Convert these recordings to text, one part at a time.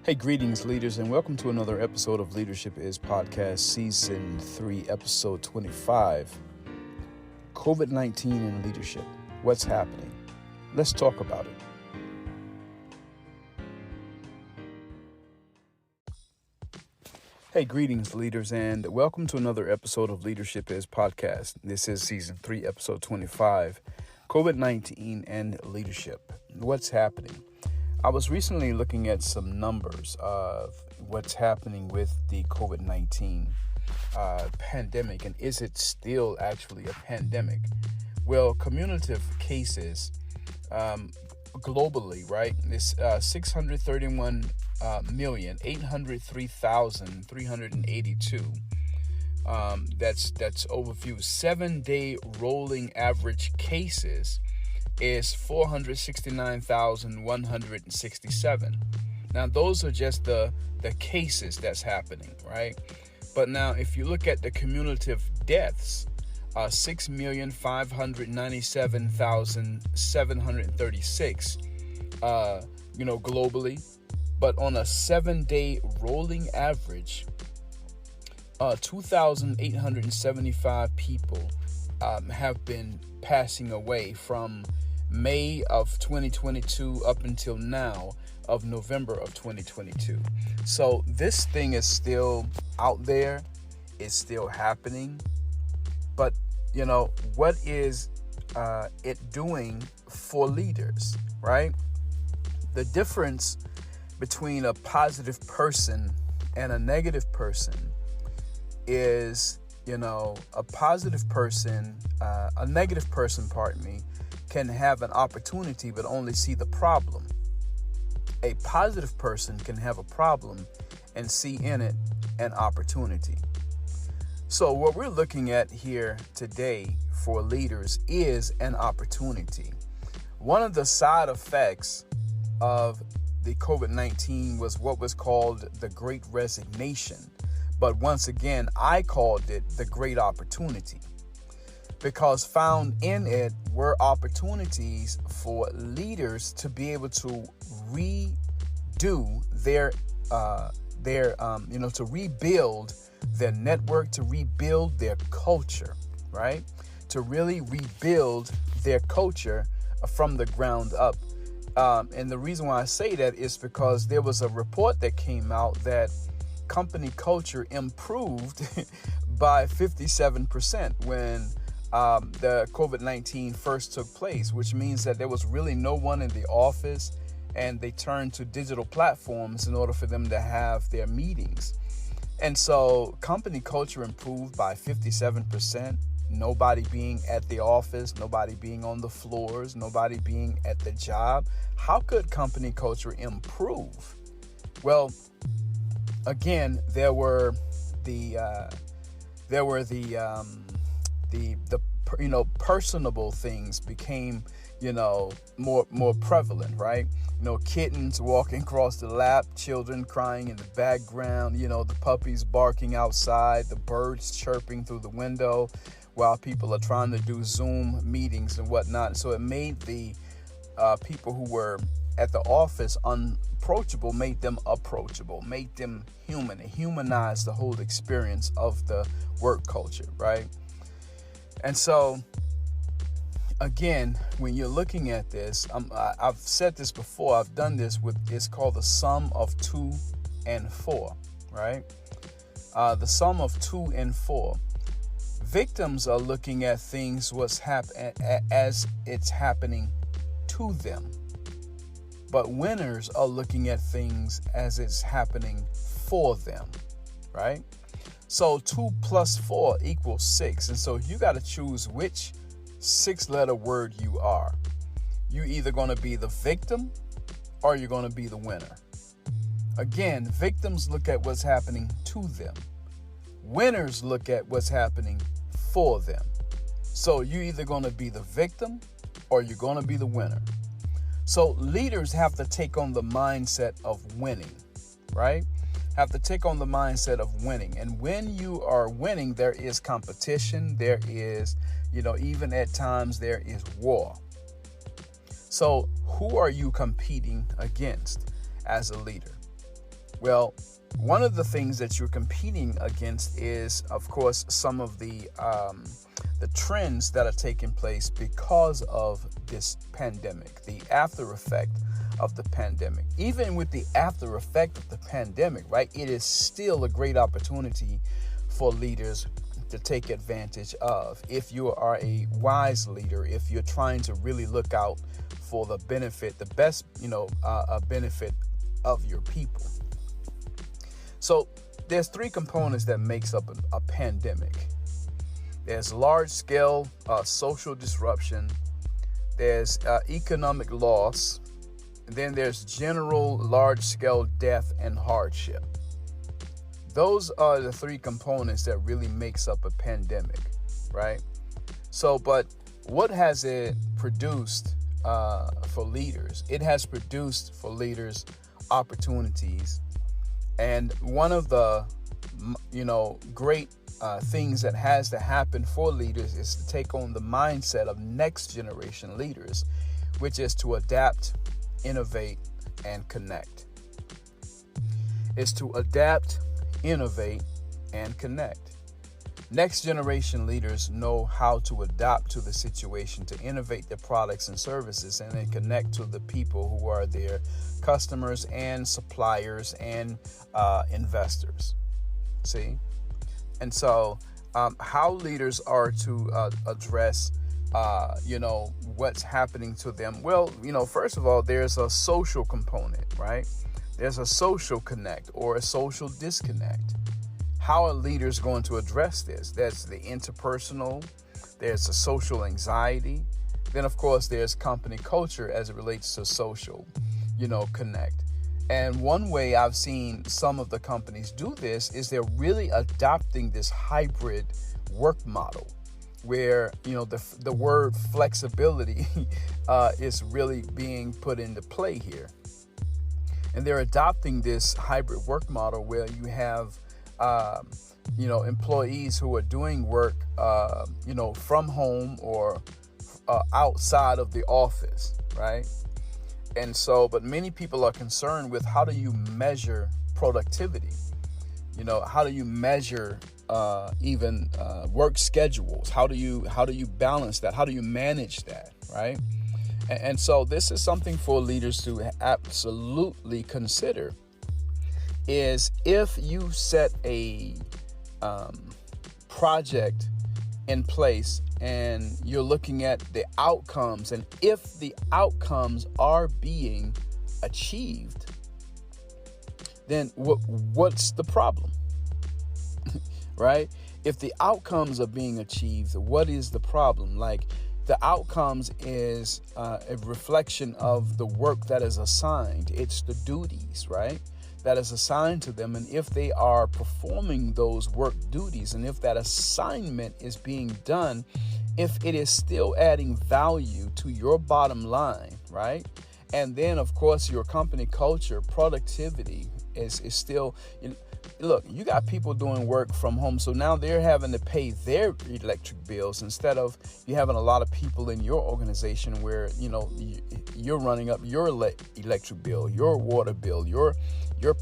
Hey, greetings, leaders, and welcome to another episode of Leadership is Podcast, Season 3, Episode 25. COVID-19 and leadership. What's happening? Let's talk about it. Hey, greetings, leaders, and welcome to another episode of Leadership is Podcast. This is Season 3, Episode 25. COVID-19 and leadership. What's happening? I was recently looking at some numbers of what's happening with the COVID-19 pandemic, and is it still actually a pandemic? Well, cumulative cases globally, right? This 631,803,382. That's overview. 7-day rolling average cases is 469,167. Now, those are just the cases that's happening, right? But now, if you look at the cumulative deaths, 6,597,736, globally. But on a 7-day rolling average, 2,875 people have been passing away from May of 2022 up until now of November of 2022. So this thing is still out there. It's still happening. But, what is it doing for leaders, right? The difference between a positive person and a negative person is, a negative person, can have an opportunity but only see the problem. A positive person can have a problem and see in it an opportunity. So what we're looking at here today for leaders is an opportunity. One of the side effects of the COVID-19 was what was called the Great Resignation. But once again, I called it the Great Opportunity, because found in it were opportunities for leaders to be able to redo to rebuild their network, to rebuild their culture, right? To really rebuild their culture from the ground up. And the reason why I say that is because there was a report that came out that company culture improved by 57% when the COVID-19 first took place, which means that there was really no one in the office, and they turned to digital platforms in order for them to have their meetings. And so company culture improved by 57%. Nobody being at the office, nobody being on the floors, nobody being at the job. How could company culture improve? Well, again, there were the personable things became, more prevalent, right? Kittens walking across the lap, children crying in the background, the puppies barking outside, the birds chirping through the window while people are trying to do Zoom meetings and whatnot. So it made the people who were at the office unapproachable, made them approachable, made them human. It humanized the whole experience of the work culture, right? And so, again, when you're looking at this, I've said this before, I've done this it's called the sum of 2 and 4, right? The sum of 2 and 4. Victims are looking at things as it's happening to them. But winners are looking at things as it's happening for them, right? So 2 plus 4 equals 6. And so you got to choose which 6-letter word you are. You're either going to be the victim or you're going to be the winner. Again, victims look at what's happening to them. Winners look at what's happening for them. So you're either going to be the victim or you're going to be the winner. So leaders have to take on the mindset of winning, right? Have to take on the mindset of winning. And when you are winning, there is competition. There is, even at times there is war. So who are you competing against as a leader? Well, one of the things that you're competing against is, of course, some of the trends that are taking place because of this pandemic, the after effect of the pandemic. Even with the after effect of the pandemic, right, it is still a great opportunity for leaders to take advantage of. If you are a wise leader, if you're trying to really look out for the benefit, the best, benefit of your people. So there's three components that makes up a pandemic. There's large scale social disruption. There's economic loss. And then there's general large scale death and hardship. Those are the three components that really makes up a pandemic, right? So, but what has it produced for leaders? It has produced for leaders opportunities. And one of the, great things that has to happen for leaders is to take on the mindset of next generation leaders, which is to adapt, innovate, and connect. Is to adapt, innovate, and connect. Next generation leaders know how to adapt to the situation, to innovate their products and services, and then connect to the people who are their customers and suppliers and investors. See? And so how leaders are to address what's happening to them. Well, first of all, there's a social component, right? There's a social connect or a social disconnect. How are leaders going to address this? There's the interpersonal, there's the social anxiety. Then, of course, there's company culture as it relates to social, connect. And one way I've seen some of the companies do this is they're really adopting this hybrid work model where, the word flexibility is really being put into play here. And they're adopting this hybrid work model where you have, employees who are doing work, from home or outside of the office, right? And so, but many people are concerned with how do you measure productivity? How do you measure even work schedules? How do you balance that? How do you manage that, right? And so this is something for leaders to absolutely consider. Is if you set a project in place and you're looking at the outcomes, and if the outcomes are being achieved, then what's the problem? Right? If the outcomes are being achieved, what is the problem? Like, the outcomes is a reflection of the work that is assigned. It's the duties, right, that is assigned to them. And if they are performing those work duties, and if that assignment is being done, if it is still adding value to your bottom line, right? And then, of course, your company culture, productivity is still... Look, you got people doing work from home, so now they're having to pay their electric bills instead of you having a lot of people in your organization where, you're running up your electric bill, your water bill, your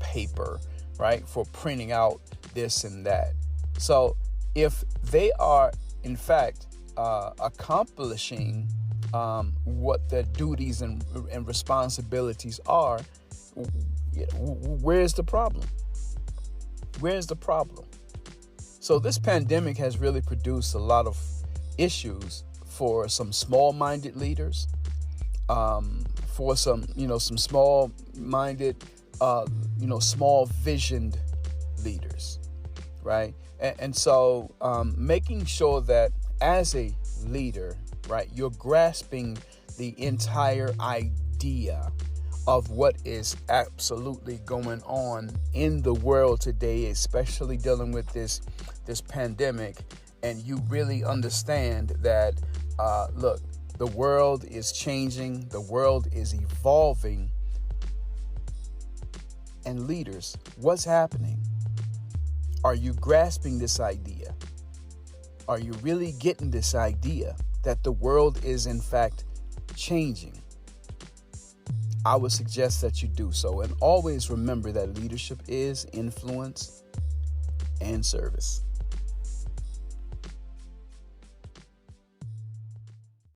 paper, right, for printing out this and that. So if they are, in fact, accomplishing what their duties and responsibilities are, where's the problem? Where's the problem? So this pandemic has really produced a lot of issues for some small-minded leaders, for some small-minded, small-visioned leaders, right? And so making sure that as a leader, right, you're grasping the entire idea of what is absolutely going on in the world today, especially dealing with this pandemic, and you really understand that, look, the world is changing, the world is evolving, and leaders, what's happening? Are you grasping this idea? Are you really getting this idea that the world is in fact changing? I would suggest that you do so. And always remember that leadership is influence and service.